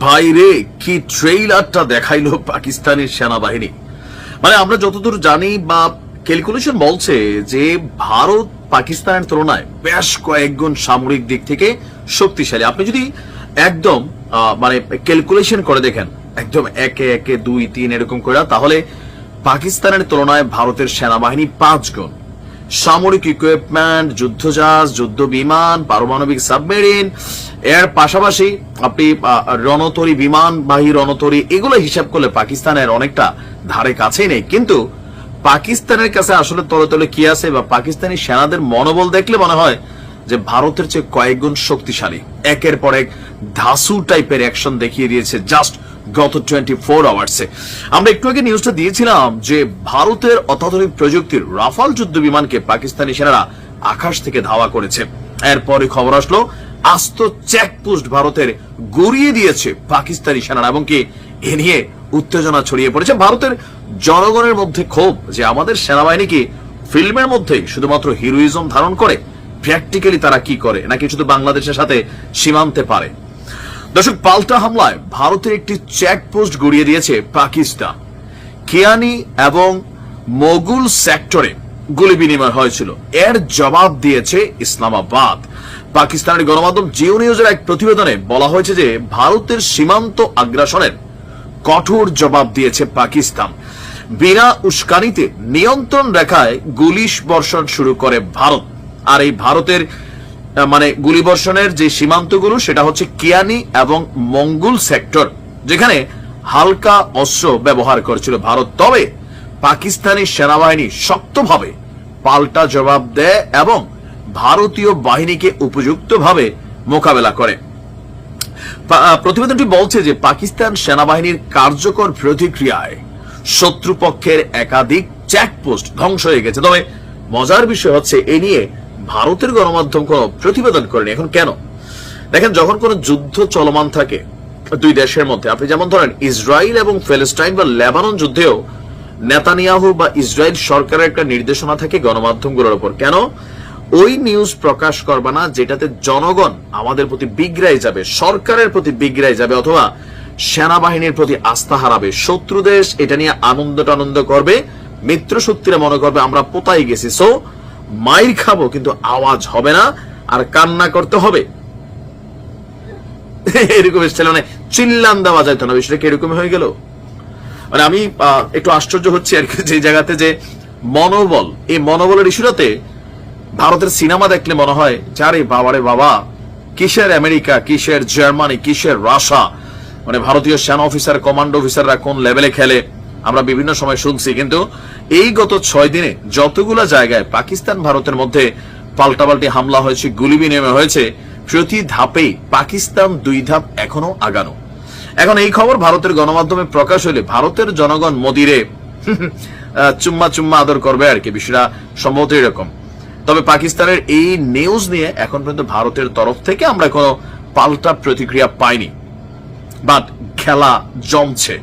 বাইরে কি ট্রেইলারটা দেখাইলো পাকিস্তানি সেনাবাহিনী। মানে আমরা যতদূর জানি বা ক্যালকুলেশন বলছে যে ভারত পাকিস্তানের তুলনায় বেশ কয়েকগুণ সামরিক দিক থেকে শক্তিশালী। আপনি যদি একদম মানে ক্যালকুলেশন করে দেখেন একদম একে একে 2, 3 এরকম করে, তাহলে পাকিস্তানের তুলনায় ভারতের সেনাবাহিনী 5 গুণ। সামরিক ইকুইপমেন্ট, যুদ্ধজাহাজ, যুদ্ধ বিমান, পারমাণবিক সাবমেরিন, এর পাশাপাশি আপনি রণতরী, বিমানবাহী রণতরী, এগুলো হিসাব করলে পাকিস্তানের অনেকটা ধারে কাছেই নেই। কিন্তু পাকিস্তানের কাছে আসলে তলে তলে কি আছে বা পাকিস্তানি সেনাদের মনোবল দেখলে মনে হয় যে ভারতের চেয়ে কয়েক গুণ শক্তিশালী। একের পর এক ধাসু টাইপের অ্যাকশন দেখিয়ে দিয়েছে জাস্ট গত 24 আওয়ার্সে। আমরা একটু আগে নিউজটা দিয়েছিলাম যে ভারতের অত্যাধুনিক প্রযুক্তির রাফাল যুদ্ধ বিমানকে পাকিস্তানি সেনারা আকাশ থেকে ধাওয়া করেছে। এরপরে খবর আসলো আস্ত চেকপোস্ট ভারতের গড়িয়ে দিয়েছে পাকিস্তানি সেনারা, এবং কি এ নিয়ে উত্তেজনা ছড়িয়ে পড়েছে ভারতের জনগণের মধ্যে। ক্ষোভ যে আমাদের সেনাবাহিনী কি ফিল্মের মধ্যেই শুধুমাত্র হিরোইজম ধারণ করে, প্র্যাকটিক্যালি তারা কি করে, নাকি শুধু বাংলাদেশের সাথে সীমান্তে পারে। দর্শক, পাল্টা হামলায় ভারতের একটি চেকপোস্ট গড়িয়ে দিয়েছে পাকিস্তান। কিয়ানি এবং মোগুল সেক্টরে গুলি বিনিময় হয়েছিল, এর জবাব দিয়েছে ইসলামাবাদ। পাকিস্তানের গণমাধ্যম জিও নিউজের এক প্রতিবেদনে বলা হয়েছে যে ভারতের সীমান্ত আগ্রাসনের কঠোর জবাব দিয়েছে পাকিস্তান। বিনা উস্কানিতে নিয়ন্ত্রণ রেখায় গুলি বর্ষণ শুরু করে ভারত। আর এই ভারতের মানে গুলিবর্ষণের যে সীমান্তগুলো সেটা হচ্ছে কিয়ানি এবং মঙ্গুল সেক্টর, যেখানে হালকা অস্ত্র ব্যবহার করেছিল ভারত। তবে পাকিস্তানি সেনাবাহিনী শক্তভাবে পাল্টা জবাব দেয় এবং ভারতীয় বাহিনীকে উপযুক্তভাবে মোকাবেলা করে। প্রতিবেদনটি বলছে যে পাকিস্তান সেনাবাহিনীর কার্যকর প্রতিক্রিয়ায় শত্রুপক্ষের একাধিক চেকপোস্ট ধ্বংস হয়ে গেছে। তবে মজার বিষয় হচ্ছে এ নিয়ে ভারতের গণমাধ্যম কোনো প্রতিবেদন করেনি। এখন কেন? দেখেন, যখন কোনো যুদ্ধ চলমান থাকে দুই দেশের মধ্যে, আপনি যেমন ধরেন ইসরায়েল এবং প্যালেস্টাইন বা লেবানন যুদ্ধেও নেতানিয়াহু বা ইসরায়েল সরকারের একটা নির্দেশনা থাকে গণমাধ্যমগুলোর উপর, কেন ওই নিউজ প্রকাশ করবে না যেটাতে জনগণ আমাদের প্রতি বিগড়াই যাবে, সরকারের প্রতি বিগড়াই যাবে, অথবা সেনাবাহিনীর প্রতি আস্থা হারাবে। শত্রু দেশ এটা নিয়ে আনন্দ করবে, মিত্র শক্তিরা মনে করবে আমরা পোতাই গেছি, সো মাইর খাবো কিন্তু আওয়াজ হবে না আর কান্না করতে হবে। এরকম ছিল, মানে চিল্লান দেওয়া যাইতো না। বিষয়টা কি এরকম হয়ে গেল? মানে আমি একটু আশ্চর্য হচ্ছি আর কি, যে জায়গাতে যে মনোবল, এই মনোবলের ইস্যুটাতে ভারতের সিনেমা দেখলে মনে হয় যারে বাবারে বাবা, কিসের আমেরিকা, কিসের জার্মানি, কিসের রাশিয়া, মানে ভারতীয় সেনা অফিসার, কমান্ডো অফিসাররা কোন লেভেলে খেলে আমরা বিভিন্ন সময় শুনছি। কিন্তু এই গত 6 দিনে যতগুলো জায়গায় পাকিস্তান ভারতের মধ্যে পাল্টাপাল্টি হামলা হয়েছে, গুলি বিনিময় হয়েছে, প্রতি ধাপেই পাকিস্তান 2 ধাপ এখনো আগানো। এখন এই খবর ভারতের গণমাধ্যমে প্রকাশ হলে ভারতের জনগণ মোদিরে চুম্মা আদর করবে আর কি, বিষয়টা সম্ভবত এরকম। তবে পাকিস্তানের এই নিউজ নিয়ে এখন পর্যন্ত ভারতের তরফ থেকে আমরা কোনো পাল্টা প্রতিক্রিয়া পাইনি, বাট খেলা জমছে।